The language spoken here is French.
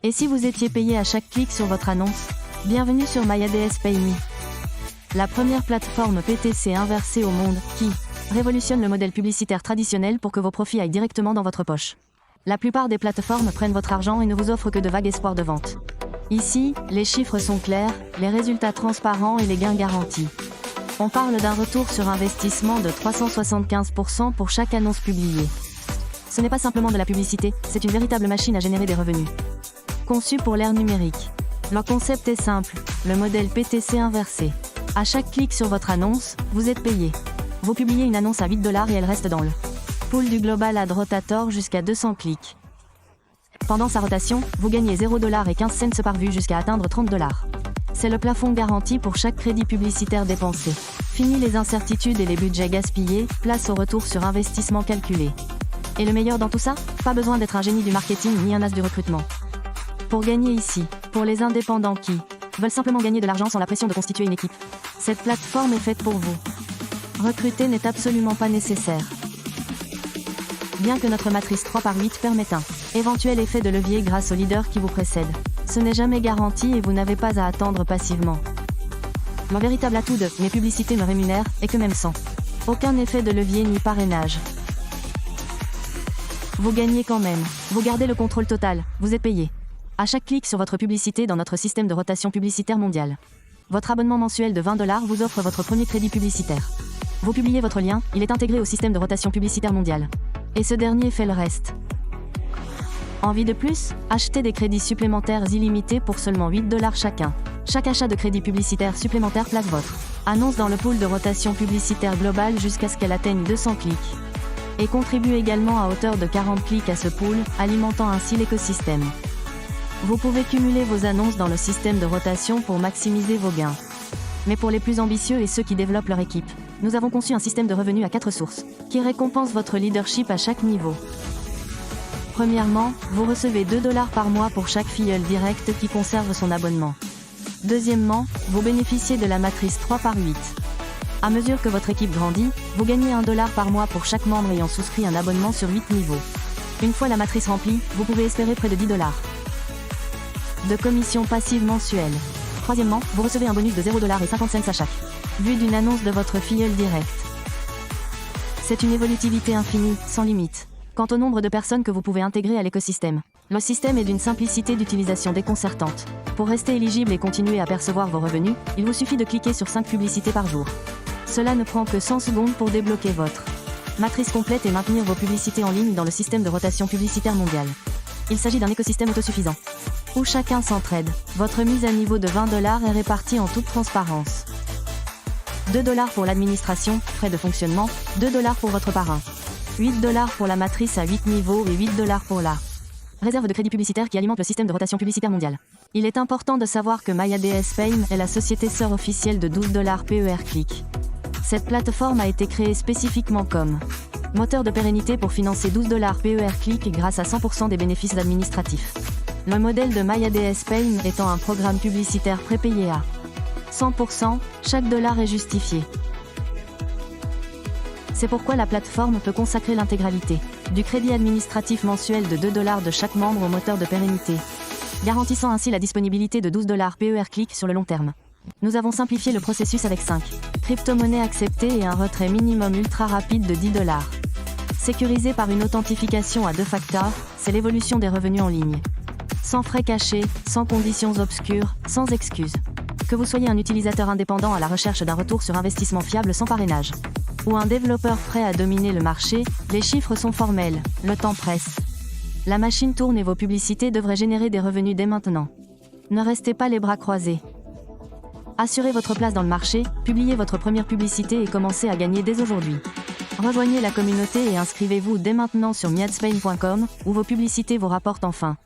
Et si vous étiez payé à chaque clic sur votre annonce? Bienvenue sur MyADS PayMe. La première plateforme PTC inversée au monde, qui révolutionne le modèle publicitaire traditionnel pour que vos profits aillent directement dans votre poche. La plupart des plateformes prennent votre argent et ne vous offrent que de vagues espoirs de vente. Ici, les chiffres sont clairs, les résultats transparents et les gains garantis. On parle d'un retour sur investissement de 375% pour chaque annonce publiée. Ce n'est pas simplement de la publicité, c'est une véritable machine à générer des revenus. Conçue pour l'ère numérique. Leur concept est simple, le modèle PTC inversé. À chaque clic sur votre annonce, vous êtes payé. Vous publiez une annonce à 8$ et elle reste dans le pool du Global Ad Rotator jusqu'à 200 clics. Pendant sa rotation, vous gagnez 0$ et 15 cents par vue jusqu'à atteindre 30$. C'est le plafond garanti pour chaque crédit publicitaire dépensé. Fini les incertitudes et les budgets gaspillés, place au retour sur investissement calculé. Et le meilleur dans tout ça? Pas besoin d'être un génie du marketing ni un as du recrutement. Pour gagner ici, pour les indépendants qui veulent simplement gagner de l'argent sans la pression de constituer une équipe, cette plateforme est faite pour vous. Recruter n'est absolument pas nécessaire. Bien que notre matrice 3/8 permette un éventuel effet de levier grâce aux leaders qui vous précèdent, ce n'est jamais garanti et vous n'avez pas à attendre passivement. Mon véritable atout de « mes publicités me rémunèrent » est que même sans aucun effet de levier ni parrainage, vous gagnez quand même. Vous gardez le contrôle total, vous êtes payé à chaque clic sur votre publicité dans notre système de rotation publicitaire mondial. Votre abonnement mensuel de 20$ vous offre votre premier crédit publicitaire. Vous publiez votre lien, il est intégré au système de rotation publicitaire mondial. Et ce dernier fait le reste. Envie de plus? Achetez des crédits supplémentaires illimités pour seulement 8$ chacun. Chaque achat de crédit publicitaire supplémentaire place votre annonce dans le pool de rotation publicitaire globale jusqu'à ce qu'elle atteigne 200 clics. Et contribue également à hauteur de 40 clics à ce pool, alimentant ainsi l'écosystème. Vous pouvez cumuler vos annonces dans le système de rotation pour maximiser vos gains. Mais pour les plus ambitieux et ceux qui développent leur équipe, nous avons conçu un système de revenus à 4 sources, qui récompense votre leadership à chaque niveau. Premièrement, vous recevez 2$ par mois pour chaque filleul direct qui conserve son abonnement. Deuxièmement, vous bénéficiez de la matrice 3/8. À mesure que votre équipe grandit, vous gagnez 1$ par mois pour chaque membre ayant souscrit un abonnement sur 8 niveaux. Une fois la matrice remplie, vous pouvez espérer près de 10$ de commission passive mensuelle. Troisièmement, vous recevez un bonus de 0$ et 50 cents à chaque vue d'une annonce de votre filleul direct. C'est une évolutivité infinie, sans limite. Quant au nombre de personnes que vous pouvez intégrer à l'écosystème, le système est d'une simplicité d'utilisation déconcertante. Pour rester éligible et continuer à percevoir vos revenus, il vous suffit de cliquer sur 5 publicités par jour. Cela ne prend que 100 secondes pour débloquer votre matrice complète et maintenir vos publicités en ligne dans le système de rotation publicitaire mondial. Il s'agit d'un écosystème autosuffisant, où chacun s'entraide. Votre mise à niveau de 20$ est répartie en toute transparence. 2$ pour l'administration, frais de fonctionnement, 2$ pour votre parrain. 8$ pour la matrice à 8 niveaux et 8$ pour la réserve de crédit publicitaire qui alimente le système de rotation publicitaire mondial. Il est important de savoir que MyADS PayMe est la société sœur officielle de 12$ PER Click. Cette plateforme a été créée spécifiquement comme moteur de pérennité pour financer 12$ PER Click grâce à 100% des bénéfices administratifs. Le modèle de MyADS PayMe étant un programme publicitaire prépayé à 100%, chaque dollar est justifié. C'est pourquoi la plateforme peut consacrer l'intégralité du crédit administratif mensuel de 2$ de chaque membre au moteur de pérennité, garantissant ainsi la disponibilité de 12$ PER Click sur le long terme. Nous avons simplifié le processus avec 5 crypto-monnaies acceptées et un retrait minimum ultra rapide de 10$. Sécurisé par une authentification à 2 facteurs, c'est l'évolution des revenus en ligne. Sans frais cachés, sans conditions obscures, sans excuses. Que vous soyez un utilisateur indépendant à la recherche d'un retour sur investissement fiable sans parrainage, ou un développeur prêt à dominer le marché, les chiffres sont formels, le temps presse. La machine tourne et vos publicités devraient générer des revenus dès maintenant. Ne restez pas les bras croisés. Assurez votre place dans le marché, publiez votre première publicité et commencez à gagner dès aujourd'hui. Rejoignez la communauté et inscrivez-vous dès maintenant sur myadspain.com, où vos publicités vous rapportent enfin